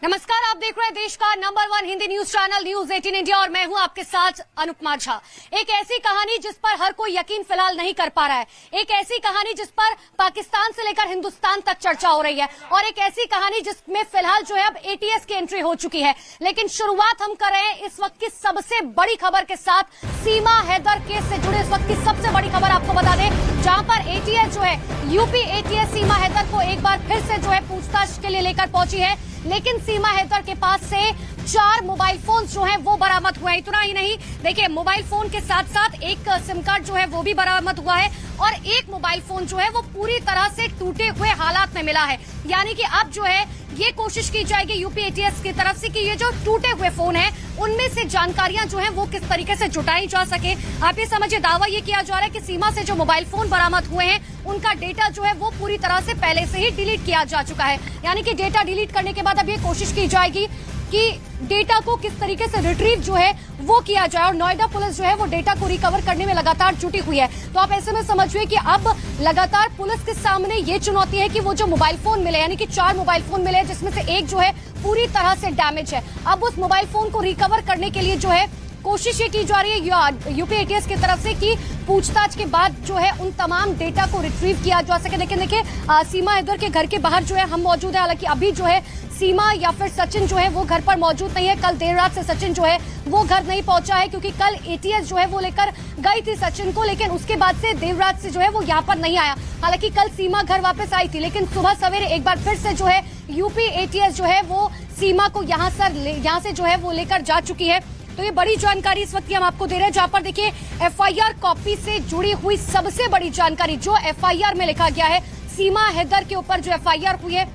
नमस्कार, आप देख रहे हैं देश का number 1 Hindi news channel news 18 India और मैं हूं आपके साथ अनुपमा झा। एक ऐसी कहानी जिस पर हर कोई यकीन फिलहाल नहीं कर पा रहा है, एक ऐसी कहानी जिस पर पाकिस्तान से लेकर हिंदुस्तान तक चर्चा हो रही है और एक ऐसी कहानी जिसमें फिलहाल जो है अब एटीएस की एंट्री हो चुकी है। लेकिन शुरुआत हम कर रहे हैं इस वक्त की सबसे बड़ी खबर के साथ, सीमा हैदर केस से जुड़े इस वक्त की सबसे बड़ी खबर आपको बता दें, जहां पर एटीएस जो है यूपी एटीएस सीमा हैदर को एक बार फिर से जो है पूछताछ के लिए लेकर पहुंची है। लेकिन सीमा हैदर के पास से 4 मोबाइल फोन जो हैं वो बरामद हुए। इतना ही नहीं, देखिए मोबाइल फोन के साथ साथ एक सिम कार्ड जो है वो भी बरामद हुआ है और एक मोबाइल फोन जो है वो पूरी तरह से टूटे हुए हालात में मिला है। यानी कि अब जो है ये कोशिश की जाएगी यूपी एटीएस की तरफ से कि ये जो टूटे हुए फोन हैं उनमें से जानकारियां जो हैं वो किस तरीके से जुटाई जा सके। आप ये समझिए, दावा ये किया जा रहा है कि सीमा से जो मोबाइल फोन बरामद हुए हैं उनका डेटा जो है वो पूरी तरह से पहले से ही डिलीट किया जा चुका है। यानी कि डेटा डिलीट करने के बाद अब ये कोशिश की जाएगी कि डेटा को किस तरीके से रिट्रीव जो है वो किया जाए और नोएडा पुलिस जो है वो डेटा को रिकवर करने में लगातार जुटी हुई है। तो आप ऐसे में समझिए कि अब लगातार पुलिस के सामने ये चुनौती है कि वो जो मोबाइल फोन मिले, यानी कि 4 मोबाइल फोन मिले जिसमें से एक जो है पूरी तरह से डैमेज है, अब उस मोबाइल फोन को रिकवर करने के लिए जो है कोशिश ये की जा रही है यूपी एटीएस की तरफ से कि पूछताछ के बाद जो है उन तमाम डेटा को रिट्रीव किया जा सके। लेकिन देखिए सीमा हैदर के घर के बाहर जो है हम मौजूद है, हालांकि अभी जो है सीमा या फिर सचिन जो है वो घर पर मौजूद नहीं है। कल देर रात से सचिन जो है वो घर नहीं पहुंचा है क्योंकि कल एटीएस जो है वो लेकर गई थी सचिन को, लेकिन उसके बाद से देर रात से जो है वो यहाँ पर नहीं आया। हालांकि कल सीमा घर वापस आई थी, लेकिन सुबह सवेरे एक बार फिर से जो है यूपी एटीएस जो है वो सीमा को यहाँ से जो है वो लेकर जा चुकी है। तो ये बड़ी जानकारी इस वक्त की हम आपको दे रहे हैं, जहां पर देखिए एफआईआर कॉपी से जुड़ी हुई सबसे बड़ी जानकारी जो एफआईआर में लिखा गया है, सीमा हैदर के ऊपर जो एफआईआर हुई है,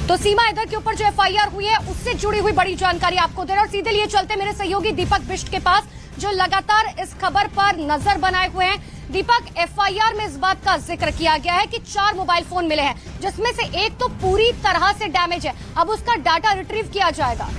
तो सीमा हैदर के ऊपर जो एफआईआर हुई है उससे जुड़ी हुई बड़ी जानकारी आपको दे रहे हैं। और सीधे लिए चलते मेरे सहयोगी दीपक बिष्ट के पास जो लगातार इस खबर पर नजर बनाए हुए हैं। दीपक, एफआईआर में इस बात का जिक्र किया गया है कि 4 मोबाइल फोन मिले हैं जिसमें से एक तो पूरी तरह से डैमेज है, अब उसका डाटा रिट्रीव किया जाएगा।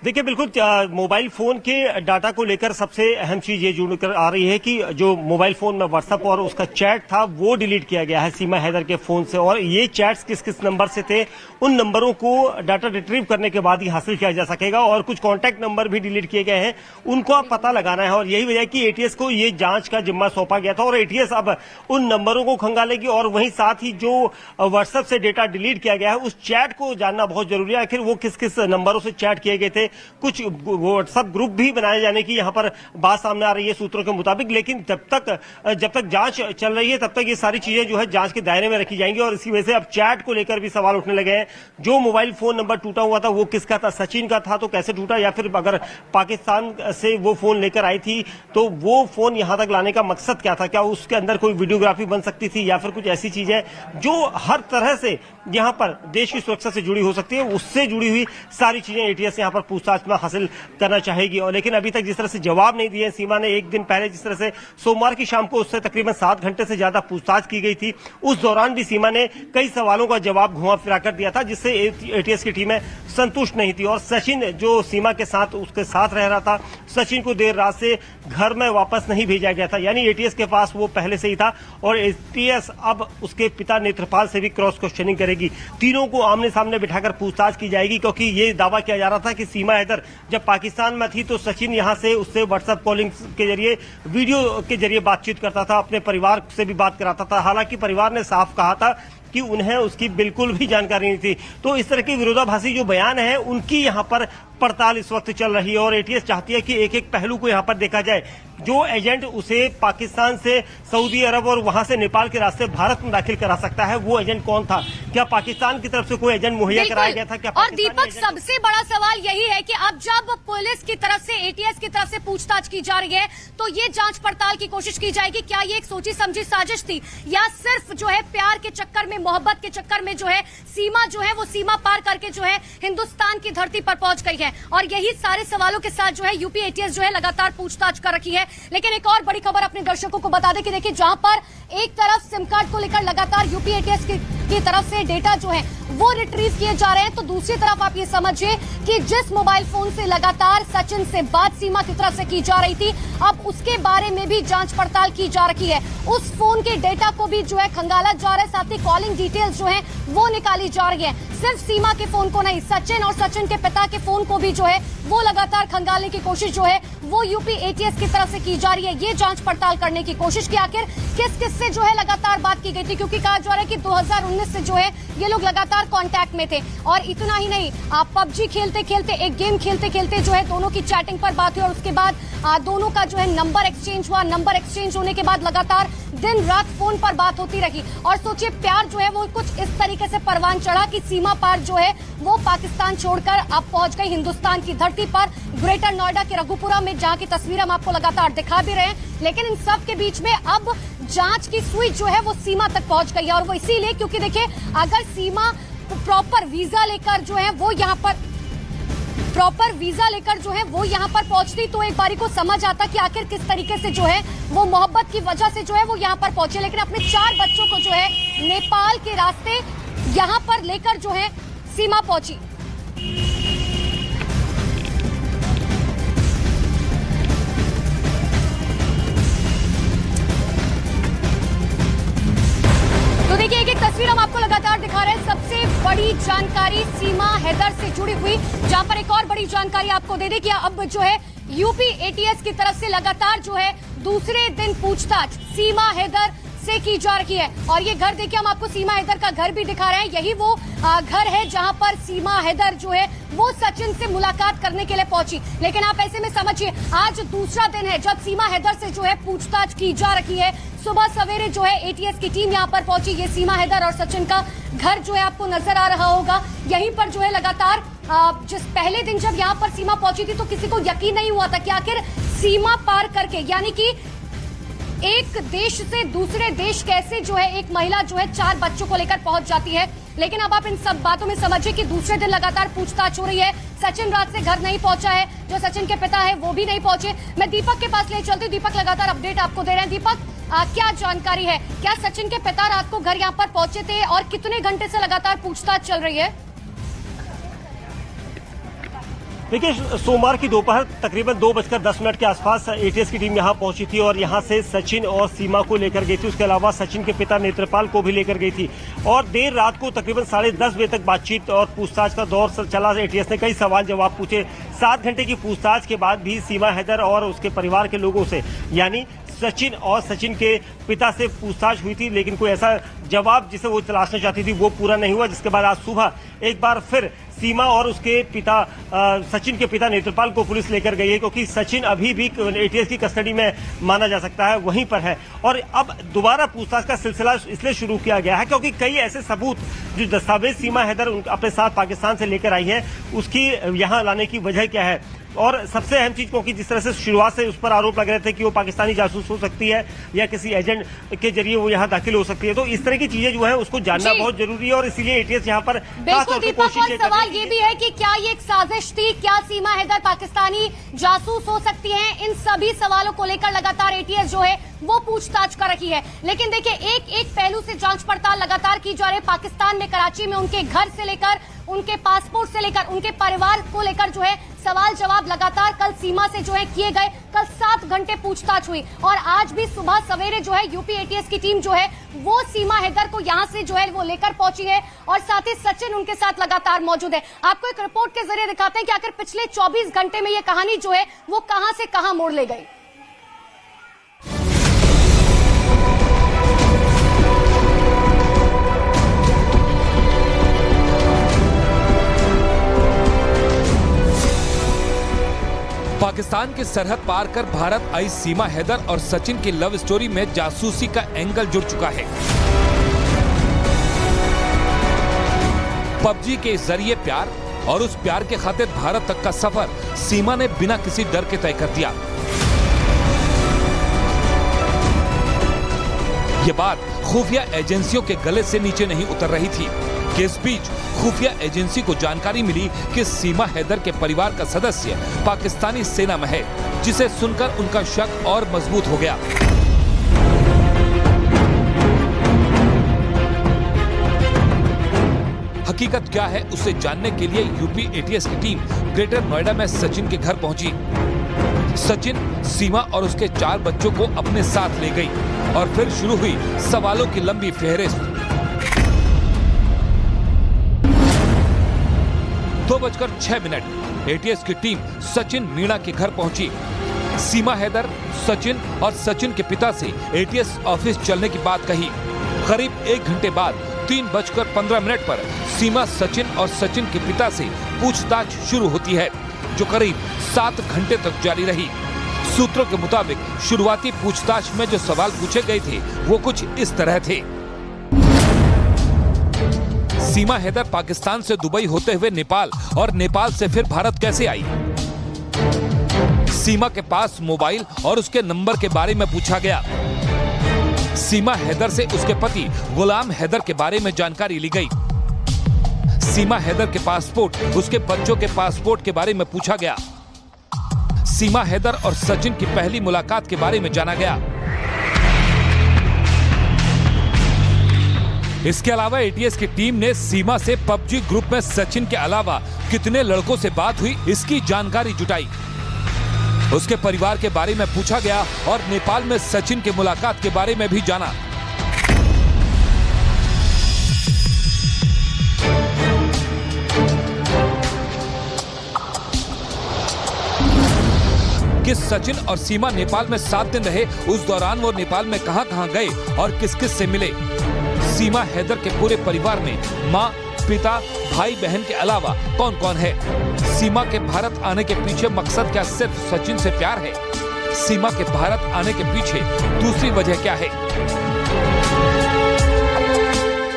देखिए, बिल्कुल मोबाइल फोन के डाटा को लेकर सबसे अहम चीज ये जुड़ कर आ रही है कि जो मोबाइल फोन में व्हाट्सएप और उसका चैट था वो डिलीट किया गया है सीमा हैदर के फोन से, और ये चैट्स किस किस नंबर से थे उन नंबरों को डाटा रिट्रीव करने के बाद ही हासिल किया जा सकेगा। और कुछ कॉन्टैक्ट नंबर भी डिलीट किए गए हैं, उनको अब पता लगाना है और यही वजह है कि एटीएस को ये जांच का जिम्मा सौंपा गया था और एटीएस अब उन नंबरों को खंगालेगी और वहीं साथ ही जो व्हाट्सएप से डेटा डिलीट किया गया है उस चैट को जानना बहुत जरूरी है, आखिर वो किस किस नंबरों से चैट किए गए थे। कुछ व्हाट्सएप ग्रुप भी बनाए जाने की यहाँ पर बात सामने आ रही है सूत्रों के मुताबिक, लेकिन जब तक जांच चल रही है तब तक ये सारी चीजें जो है जांच के दायरे में रखी जाएंगी। और इसी वजह से अब चैट को लेकर भी सवाल उठने लगे हैं। जो मोबाइल फोन नंबर टूटा हुआ था वो किसका था? सचिन का था तो कैसे टूटा, या फिर अगर पाकिस्तान से वो फोन लेकर आई थी तो वो फोन यहां तक लाने का मकसद क्या था? क्या उसके अंदर कोई वीडियोग्राफी बन सकती थी या फिर कुछ ऐसी चीजें जो हर तरह से यहां पर देश की सुरक्षा से जुड़ी हो सकती है, उससे जुड़ी हुई सारी चीजें एटीएस यहां पर पूछताछ में हासिल करना चाहेगी। और लेकिन अभी तक जिस तरह से जवाब नहीं दिए सीमा ने, एक दिन पहले जिस तरह से सोमवार की शाम को उससे तकरीबन 7 घंटे से ज्यादा पूछताछ की गई थी, उस दौरान भी सीमा ने कई सवालों का जवाब घुमा फिरा कर दिया था जिससे एटीएस की टीमें संतुष्ट नहीं थी। और सचिन जो सीमा के साथ उसके साथ रह रहा था, सचिन को देर रात से घर में वापस नहीं भेजा गया था, यानी एटीएस के पास वो पहले से ही था और एटीएस अब उसके पिता नेत्रपाल से भी क्रॉस क्वेश्चनिंग करेगी। तीनों को आमने सामने बिठाकर पूछताछ की जाएगी क्योंकि ये दावा किया जा रहा था कि सीमा हैदर जब पाकिस्तान में थी तो सचिन यहां से उससे व्हाट्सएप कॉलिंग के जरिए, वीडियो के जरिए बातचीत करता था, अपने परिवार से भी बात कराता था। हालांकि परिवार ने साफ कहा था कि उन्हें उसकी बिल्कुल भी जानकारी नहीं थी। तो इस तरह के विरोधाभासी जो बयान है उनकी यहां पर पड़ताल इस वक्त चल रही है और एटीएस चाहती है कि एक एक पहलू को यहां पर देखा जाए। जो एजेंट उसे पाकिस्तान से सऊदी अरब और वहां से नेपाल के रास्ते भारत में दाखिल करा सकता है, वो एजेंट कौन था? क्या पाकिस्तान की तरफ से कोई एजेंट मुहैया कराया गया था? क्या? और दीपक, सबसे बड़ा सवाल यही है कि अब जब पुलिस की तरफ से, एटीएस की तरफ से पूछताछ की जा रही है तो ये जांच पड़ताल की कोशिश की जाएगी क्या ये एक सोची समझी साजिश थी या सिर्फ जो है प्यार के चक्कर में, मोहब्बत के चक्कर में जो है सीमा जो है वो सीमा पार करके जो है हिंदुस्तान की धरती पर पहुंच गई है। और यही सारे सवालों के साथ जो है यूपी एटीएस जो है लगातार पूछताछ कर रखी है। लेकिन एक और बड़ी खबर अपने दर्शकों को बता दें कि देखिए, जहां पर एक तरफ सिम कार्ड को लेकर लगातार यूपी एटीएस की की तरफ से डेटा जो है वो रिट्रीव किए जा रहे हैं, तो दूसरी तरफ आप ये समझिए कि जिस मोबाइल फोन से लगातार सचिन से बात सीमा की तरफ से की जा रही थी, अब उसके बारे में भी जांच पड़ताल की जा रही है। उस फोन के डेटा को भी जो है खंगाला जा रहा है, साथ ही कॉलिंग डिटेल्स जो है वो निकाली जा रही है। सिर्फ सीमा के फोन को नहीं, सचिन और सचिन के पिता के फोन को भी जो है वो लगातार खंगालने की कोशिश जो है वो यूपी एटीएस की तरफ से की जा रही है। ये जांच पड़ताल करने की कोशिश की आखिर किस किस से जो है लगातार बात की गई थी, क्योंकि कहा जा रहा है कि 2019 से जो है ये लोग लगातार कांटेक्ट में थे। और इतना ही नहीं, आप पबजी खेलते खेलते, एक गेम खेलते खेलते जो है दोनों की चैटिंग पर बात हुई और उसके बाद दोनों का जो है नंबर एक्सचेंज हुआ। नंबर एक्सचेंज होने के बाद लगातार दिन रात फोन पर बात होती रही और सोचिए प्यार जो है वो कुछ इस तरीके से परवान चढ़ा कि सीमा पार जो है वो पाकिस्तान छोड़कर अब पहुंच गई हिंदुस्तान की धरती पर, ग्रेटर नोएडा के रघुपुरा में, जहां की तस्वीर हम आपको लगातार दिखा भी रहे हैं। लेकिन इन सब के बीच में अब जांच की सुई जो है वो सीमा तक पहुंच गई है, और वो इसीलिए क्योंकि देखिए अगर सीमा प्रॉपर वीजा लेकर जो है वो यहाँ पर यहाँ पर पहुंचती तो एक बारी को समझ आता कि आखिर किस तरीके से जो है वो मोहब्बत की वजह से जो है वो यहाँ पर पहुंचे। लेकिन अपने 4 बच्चों को जो है नेपाल के रास्ते यहाँ पर लेकर जो है सीमा पहुंची। तो देखिए एक एक तस्वीर हम आपको लगातार दिखा रहे हैं। सबसे बड़ी जानकारी सीमा हैदर से जुड़ी हुई, जहां पर एक और बड़ी जानकारी आपको दे दें कि अब जो है यूपी एटीएस की तरफ से लगातार जो है दूसरे दिन पूछताछ सीमा हैदर से की जा रही है। और ये घर देखिए, हम आपको सीमा हैदर का घर भी दिखा रहे हैं। यही वो घर है जहां पर सीमा हैदर जो है वो सचिन से मुलाकात करने के लिए पहुंची। लेकिन आप ऐसे में समझिए आज दूसरा दिन है जब सीमा हैदर से जो है पूछताछ की जा रही है। सुबह सवेरे जो है एटीएस की टीम यहां पर पहुंची। ये सीमा हैदर और सचिन का घर जो है आपको नजर आ रहा होगा। यहीं पर जो है लगातार जिस पहले दिन जब यहां पर सीमा पहुंची थी तो किसी को यकीन नहीं हुआ था कि आखिर सीमा पार करके, यानी कि एक देश से दूसरे देश कैसे जो है एक महिला जो है 4 बच्चों को लेकर पहुंच जाती है। लेकिन अब आप इन सब बातों में समझिए कि दूसरे दिन लगातार पूछताछ हो रही है। सचिन रात से घर नहीं पहुंचा है, जो सचिन के पिता है वो भी नहीं पहुंचे। मैं दीपक के पास ले चलती हूँ। दीपक लगातार अपडेट आपको दे रहे हैं। दीपक, क्या जानकारी है, क्या सचिन के पिता रात को घर यहाँ पर पहुंचे थे और कितने घंटे से लगातार पूछताछ चल रही है? देखिए, सोमवार की दोपहर तकरीबन 2:10 के आसपास एटीएस की टीम यहां पहुंची थी और यहां से सचिन और सीमा को लेकर गई थी। उसके अलावा सचिन के पिता नेत्रपाल को भी लेकर गई थी और देर रात को तकरीबन 10:30 बजे तक बातचीत और पूछताछ का दौर चला। एटीएस ने कई सवाल जवाब पूछे। 7 घंटे की पूछताछ के बाद भी सीमा हैदर और उसके परिवार के लोगों से, यानी सचिन और सचिन के पिता से पूछताछ हुई थी, लेकिन कोई ऐसा जवाब जिसे वो तलाशना चाहती थी वो पूरा नहीं हुआ। जिसके बाद आज सुबह एक बार फिर सीमा और उसके पिता सचिन के पिता नेत्रपाल को पुलिस लेकर गई है, क्योंकि सचिन अभी भी एटीएस की कस्टडी में माना जा सकता है, वहीं पर है। और अब दोबारा पूछताछ का सिलसिला इसलिए शुरू किया गया है क्योंकि कई ऐसे सबूत जो दस्तावेज सीमा हैदर अपने साथ पाकिस्तान से लेकर आई है, उसकी यहाँ लाने की वजह क्या है। और सबसे अहम चीज, क्योंकि जिस तरह से शुरुआत से उस पर आरोप लग रहे थे कि वो पाकिस्तानी जासूस हो सकती है या किसी एजेंट के जरिए वो यहाँ दाखिल हो सकती है, तो इस तरह की चीजें जो है उसको जानना बहुत जरूरी है और इसीलिए एटीएस यहाँ पर बिल्कुल दीपक, और सवाल ये भी है कि क्या ये एक साजिश थी, क्या सीमा हैदर पाकिस्तानी जासूस हो सकती है? इन सभी सवालों को लेकर लगातार एटीएस जो है वो पूछताछ कर रही है। लेकिन देखिए एक एक पहलू से जांच पड़ताल लगातार की जा रही है। पाकिस्तान में कराची में उनके घर से लेकर उनके पासपोर्ट से लेकर उनके परिवार को लेकर जो है सवाल जवाब लगातार कल सीमा से जो है किए गए। कल 7 घंटे पूछताछ हुई और आज भी सुबह सवेरे जो है यूपी एटीएस की टीम जो है वो सीमा हैदर को यहां से जो है वो लेकर पहुंची है और साथ ही सचिन उनके साथ लगातार मौजूद है। आपको एक रिपोर्ट के जरिए दिखाते हैं कि आखिर पिछले 24 घंटे में ये कहानी जो है वो कहां से कहां मोड़ ले गई। पाकिस्तान की सरहद पार कर भारत आई सीमा हैदर और सचिन की लव स्टोरी में जासूसी का एंगल जुड़ चुका है। पबजी के जरिए प्यार और उस प्यार के खातिर भारत तक का सफर सीमा ने बिना किसी डर के तय कर दिया। ये बात खुफिया एजेंसियों के गले से नीचे नहीं उतर रही थी कि इस बीच खुफिया एजेंसी को जानकारी मिली कि सीमा हैदर के परिवार का सदस्य पाकिस्तानी सेना में है, जिसे सुनकर उनका शक और मजबूत हो गया। हकीकत क्या है उसे जानने के लिए यूपी एटीएस की टीम ग्रेटर नोएडा में सचिन के घर पहुंची। सचिन, सीमा और उसके 4 बच्चों को अपने साथ ले गई और फिर शुरू हुई सवालों की लंबी फेहरिस्त। 2:06 एटीएस की टीम सचिन मीणा के घर पहुंची। सीमा हैदर, सचिन और सचिन के पिता से एटीएस ऑफिस चलने की बात कही। करीब 1 घंटे बाद 3:15 पर सीमा, सचिन और सचिन के पिता से पूछताछ शुरू होती है, जो करीब 7 घंटे तक जारी रही। सूत्रों के मुताबिक शुरुआती पूछताछ में जो सवाल पूछे गए थे वो कुछ इस तरह थे। सीमा हैदर पाकिस्तान से दुबई होते हुए नेपाल और नेपाल से फिर भारत कैसे आई? सीमा के पास मोबाइल और उसके नंबर के बारे में पूछा गया। सीमा हैदर से उसके पति गुलाम हैदर के बारे में जानकारी ली गई। सीमा हैदर के पासपोर्ट, उसके बच्चों के पासपोर्ट के बारे में पूछा गया। सीमा हैदर और सचिन की पहली मुलाकात के बारे में जाना गया। इसके अलावा एटीएस की टीम ने सीमा से पबजी ग्रुप में सचिन के अलावा कितने लड़कों से बात हुई इसकी जानकारी जुटाई। उसके परिवार के बारे में पूछा गया और नेपाल में सचिन के मुलाकात के बारे में भी जाना। कि सचिन और सीमा नेपाल में 7 दिन रहे, उस दौरान वो नेपाल में कहां-कहां गए और किस-किस से मिले। सीमा हैदर के पूरे परिवार में माँ, पिता, भाई बहन के अलावा कौन कौन है? सीमा के भारत आने के पीछे मकसद क्या सिर्फ सचिन से प्यार है? सीमा के भारत आने के पीछे दूसरी वजह क्या है?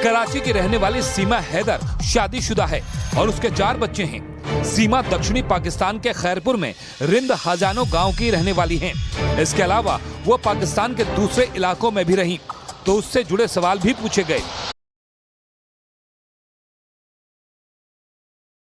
कराची की रहने वाली सीमा हैदर शादीशुदा है और उसके 4 बच्चे हैं। सीमा दक्षिणी पाकिस्तान के खैरपुर में रिंद हजानो गांव की रहने वाली हैं। इसके अलावा वो पाकिस्तान के दूसरे इलाकों में भी रही, तो उससे जुड़े सवाल भी पूछे गए।